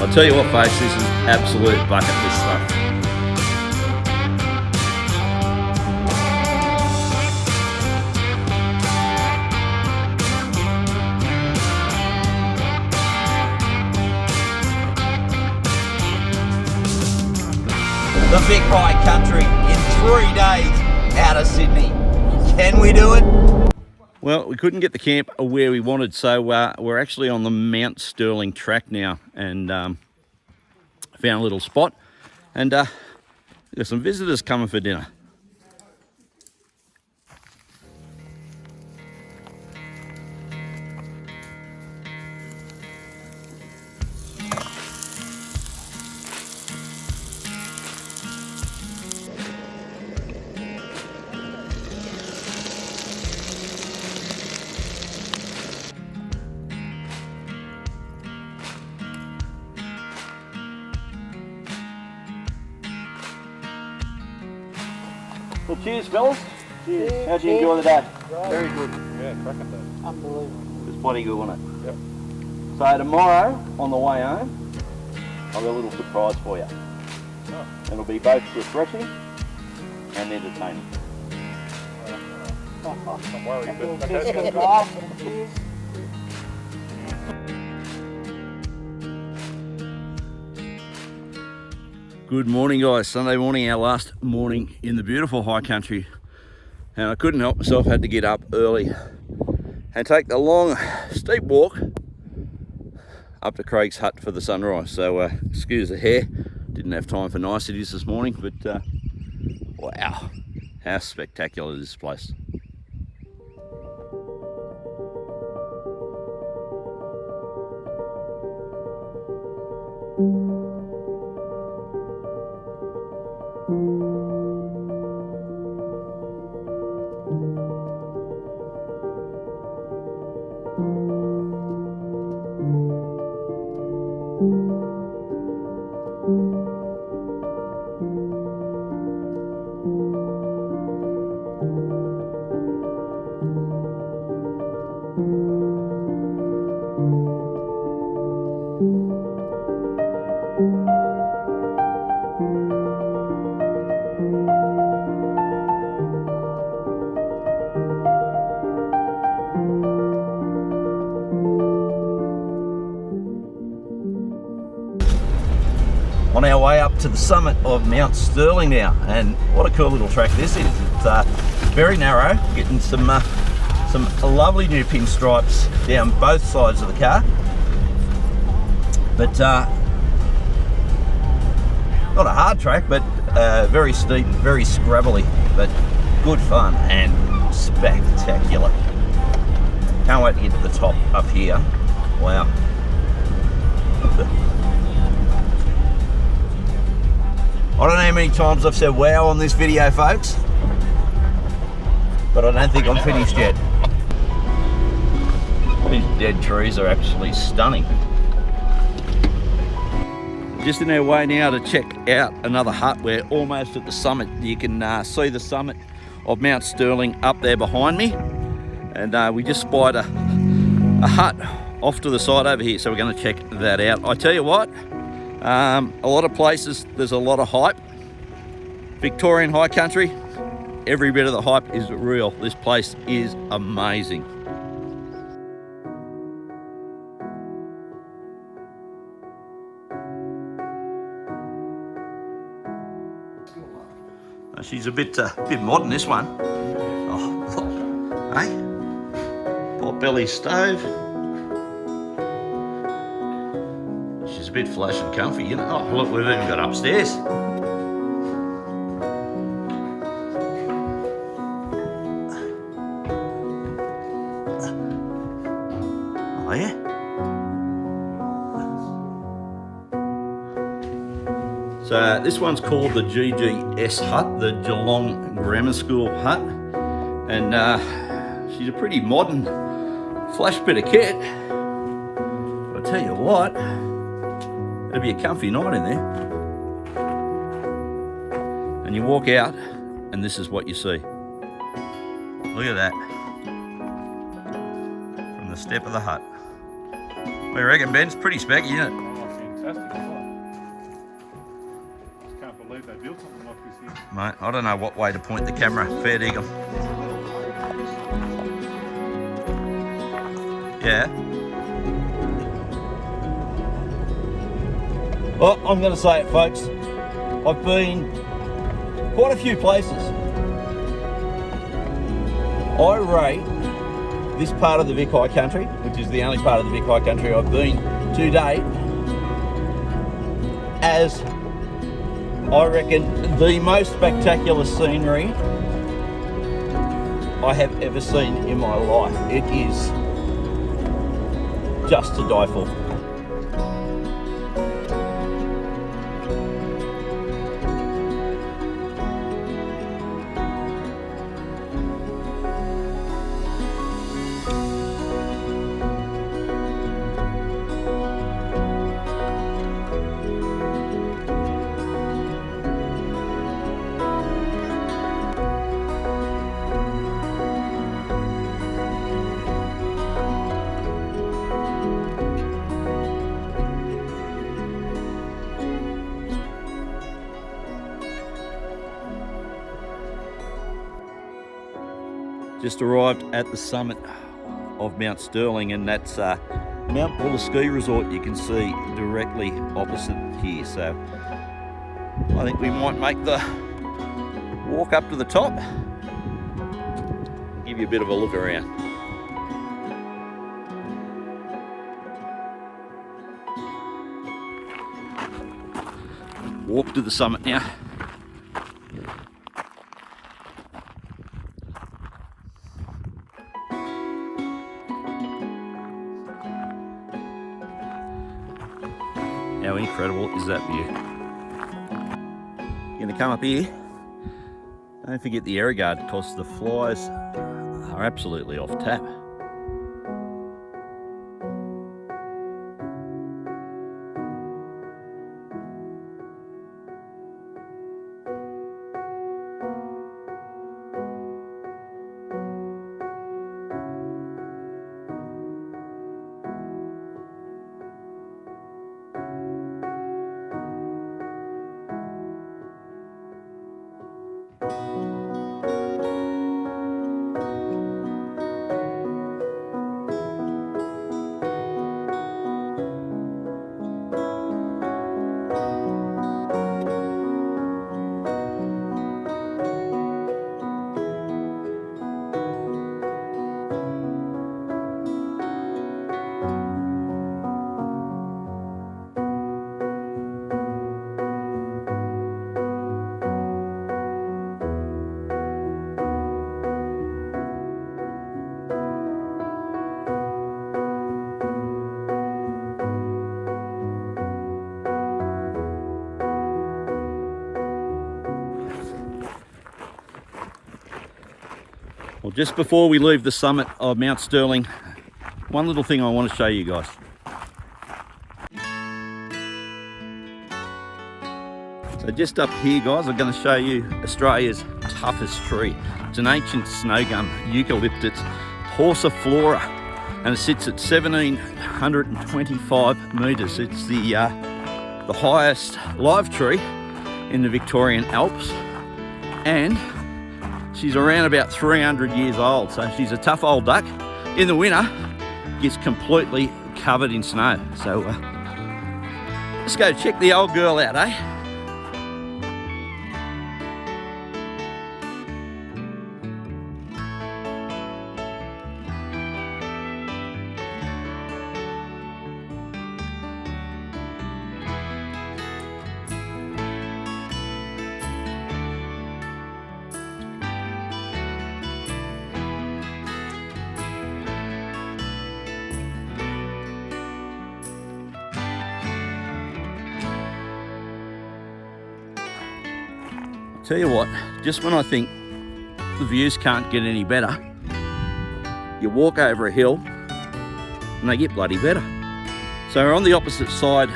I'll tell you what, folks, this is absolute bucket list stuff. The Vic High Country in 3 days out of Sydney. Can we do it? Well, we couldn't get the camp where we wanted, so we're actually on the Mount Stirling track now, and found a little spot, and there's some visitors coming for dinner. Well, cheers, fellas. Cheers. How'd you enjoy the day? Very good. Yeah, cracking day. Unbelievable. It was bloody good, wasn't it? Yep. So tomorrow, on the way home, I've got a little surprise for you. Oh. It'll be both refreshing and entertaining. I'm worried, but Cheers. Good morning, guys. Sunday morning, our last morning in the beautiful high country. And I couldn't help myself, had to get up early and take the long, steep walk up to Craig's hut for the sunrise. So excuse the hair, didn't have time for niceties this morning, but wow, how spectacular is this place. On our way up to the summit of Mount Stirling now, and what a cool little track this is. It's very narrow, getting some lovely new pinstripes down both sides of the car, but not a hard track, but very steep, very scrabbly, but good fun and spectacular. Can't wait to get to the top up here. Wow. I don't know how many times I've said wow on this video, folks, but I don't think I'm finished yet. These dead trees are absolutely stunning. Just in our way now to check out another hut. We're almost at the summit. You can see the summit of Mount Stirling up there behind me, and we just spied a hut off to the side over here, so we're going to check that out. I tell you what, a lot of places there's a lot of hype. Victorian High Country, every bit of the hype is real. This place is amazing. She's a bit modern, this one. Oh, look, hey, pot-belly stove. She's a bit flash and comfy, you know. Oh, look, we've even got upstairs. Oh, yeah. So this one's called the GGS hut, the Geelong Grammar School hut, and she's a pretty modern, flash bit of kit. But I tell you what, it'll be a comfy night in there. And you walk out, and this is what you see. Look at that, from the step of the hut. What do you reckon, Ben? It's pretty specky, isn't it? fantastic site. Just can't believe they built something like this here. Mate, I don't know what way to point the camera. Fair dinkum. Yeah. Well, I'm going to say it, folks. I've been quite a few places. I rate this part of the Vic High Country, which is the only part of the Vic High Country I've been to date, as, I reckon, the most spectacular scenery I have ever seen in my life. It is just to die for. Just arrived at the summit of Mount Stirling, and that's Mount Buller Ski Resort. You can see directly opposite here. So I think we might make the walk up to the top. Give you a bit of a look around. Walk to the summit now. How incredible is that view? You're gonna come up here. Don't forget the air guard, because the flies are absolutely off tap. Well, just before we leave the summit of Mount Stirling, one little thing I want to show you guys. So just up here, guys, I'm going to show you Australia's toughest tree. It's an ancient snow gum, Eucalyptus horsiflora, and it sits at 1,725 metres. It's the highest live tree in the Victorian Alps, and she's around about 300 years old, so she's a tough old duck. In the winter, gets completely covered in snow. So let's go check the old girl out, eh? Tell you what, just when I think the views can't get any better, you walk over a hill and they get bloody better. So we're on the opposite side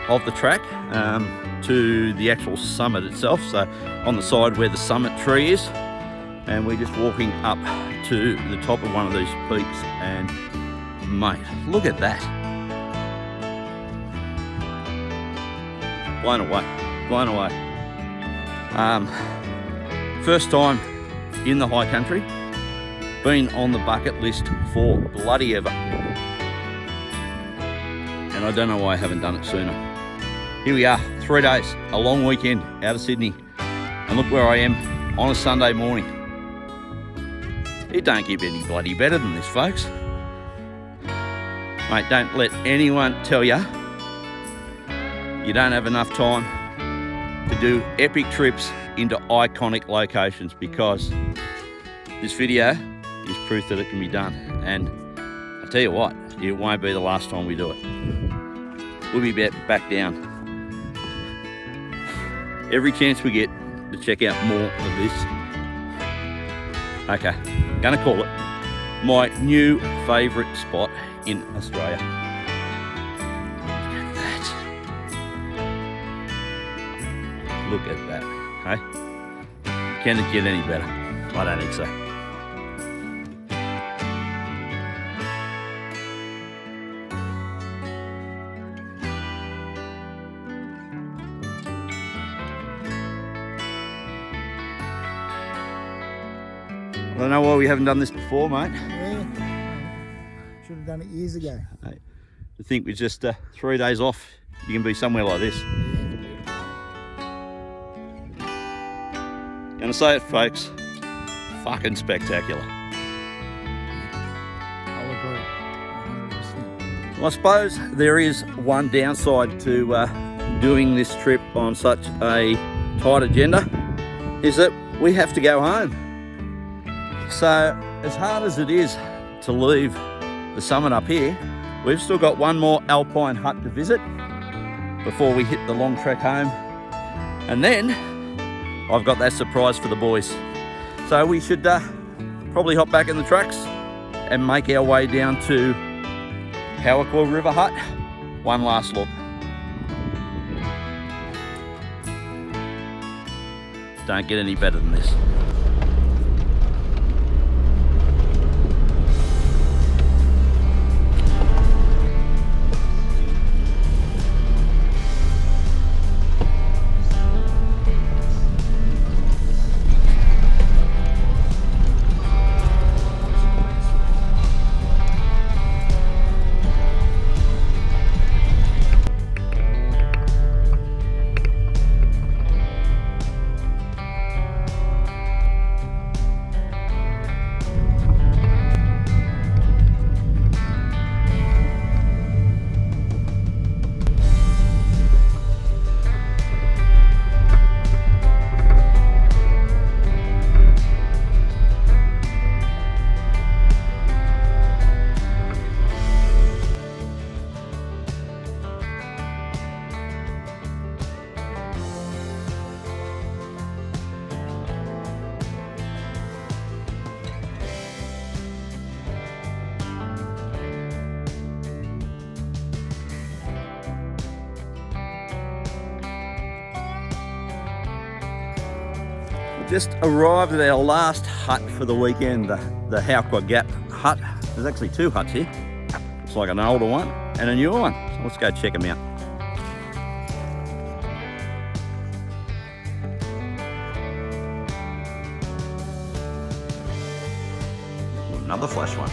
of the track to the actual summit itself, so on the side where the summit tree is, and we're just walking up to the top of one of these peaks, and mate, look at that. blown away, blown away. First time in the high country, been on the bucket list for bloody ever. And I don't know why I haven't done it sooner. Here we are, 3 days, a long weekend out of Sydney. And look where I am on a Sunday morning. It don't get any bloody better than this, folks. Mate, don't let anyone tell you you don't have enough time to do epic trips into iconic locations, because this video is proof that it can be done. And I tell you what, it won't be the last time we do it. We'll be back down every chance we get to check out more of this. Okay, gonna call it my new favourite spot in Australia. Look at that. Hey? Can it get any better? I don't think so. I don't know why we haven't done this before, mate. Yeah, should have done it years ago. I think with just 3 days off, you can be somewhere like this. Gonna say it, folks, fucking spectacular. I'll agree, 100%. Well, I suppose there is one downside to doing this trip on such a tight agenda, is that we have to go home. So as hard as it is to leave the summit up here, we've still got one more alpine hut to visit before we hit the long trek home. And then I've got that surprise for the boys. So we should probably hop back in the trucks and make our way down to Howaqua River Hut. One last look. Don't get any better than this. Just arrived at our last hut for the weekend, the Howaqua Gap Hut. There's actually two huts here. It's like an older one and a newer one. So let's go check them out. Another flash one.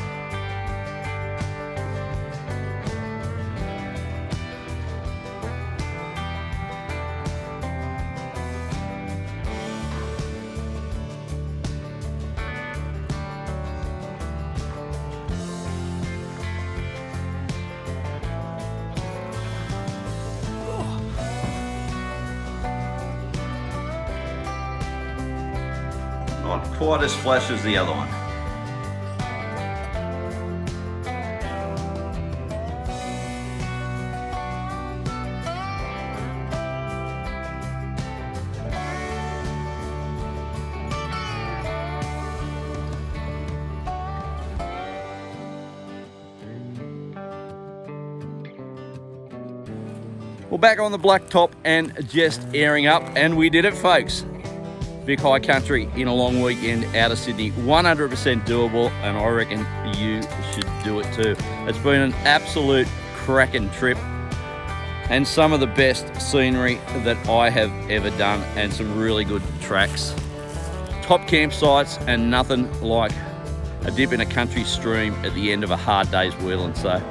Not quite as flash as the other one. We're back on the blacktop and just airing up, and we did it, folks. Vic High Country in a long weekend out of Sydney, 100% doable, and I reckon you should do it too. It's been an absolute cracking trip. and some of the best scenery that I have ever done, and some really good tracks. Top campsites, and nothing like a dip in a country stream at the end of a hard day's wheeling. So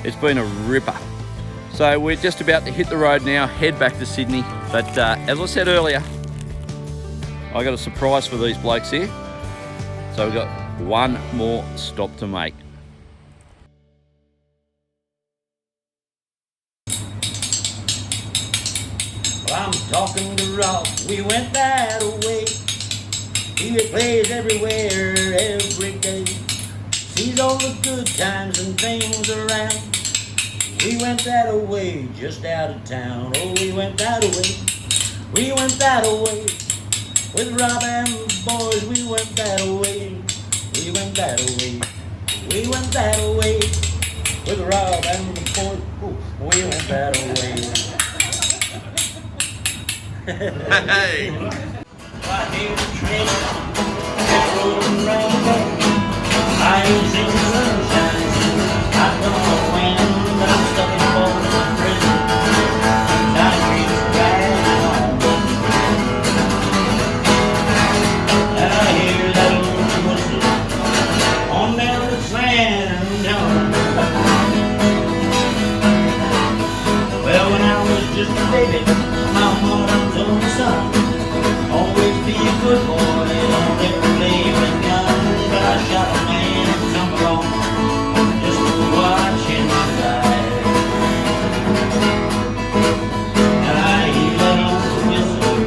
it's been a ripper. So we're just about to hit the road now, head back to Sydney. But as I said earlier, I got a surprise for these blokes here. So we've got one more stop to make. I'm talking to Rob, we went that way. He plays everywhere, every day. Sees all the good times and things around. We went that way, just out of town. Oh, we went that way. We went that way. With Rob and the boys, we went that way. We went that way. We went that way. With Rob and the boys, ooh, we went that way. Hey! I hear the train, it's rolling round back. I ain't seen the sunshine, I don't know when, but I'm stuck in Baltimore prison. Night creeps dragging on. And I hear that old whistle on down the San Antonio. Well, when I was just a baby, my mama told me, son, always be a good boy, don't ever play with guns. But I shot a man and tumbled off just to watch him die. And I hear that old whistle,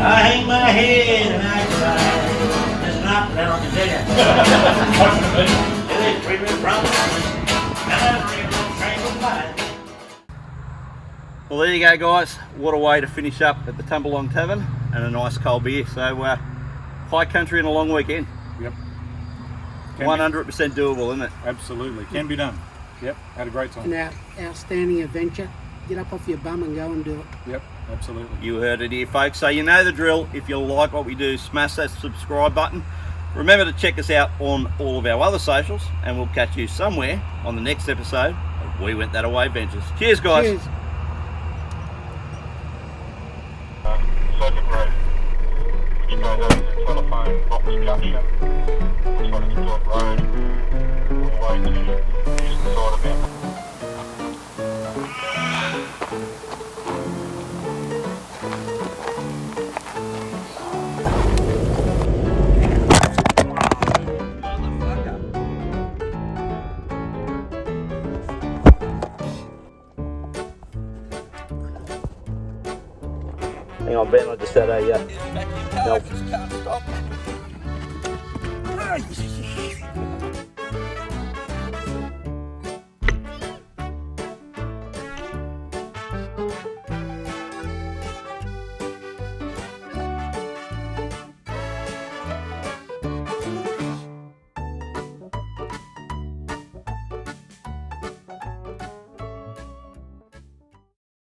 I hang my head and I cry. It's not that I can tell you. They treat me properly, and that railroad train goes by. Well, there you go, guys. What a way to finish up at the Tumbalong Tavern and a nice cold beer. So, high country and a long weekend. Yep. 100% doable, isn't it? Absolutely. Can be done. Yep. Had a great time. An outstanding adventure. Get up off your bum and go and do it. Yep. Absolutely. You heard it here, folks. So you know the drill. If you like what we do, smash that subscribe button. Remember to check us out on all of our other socials, and we'll catch you somewhere on the next episode of We Went That Away Ventures. Cheers, guys. Cheers. Circuit Road. When you go over the telephone box junction, it's on the Stewart Road, all the way to Eastern side of it. Hang on, Ben, I just had a... Back in your car, 'cause you can't stop.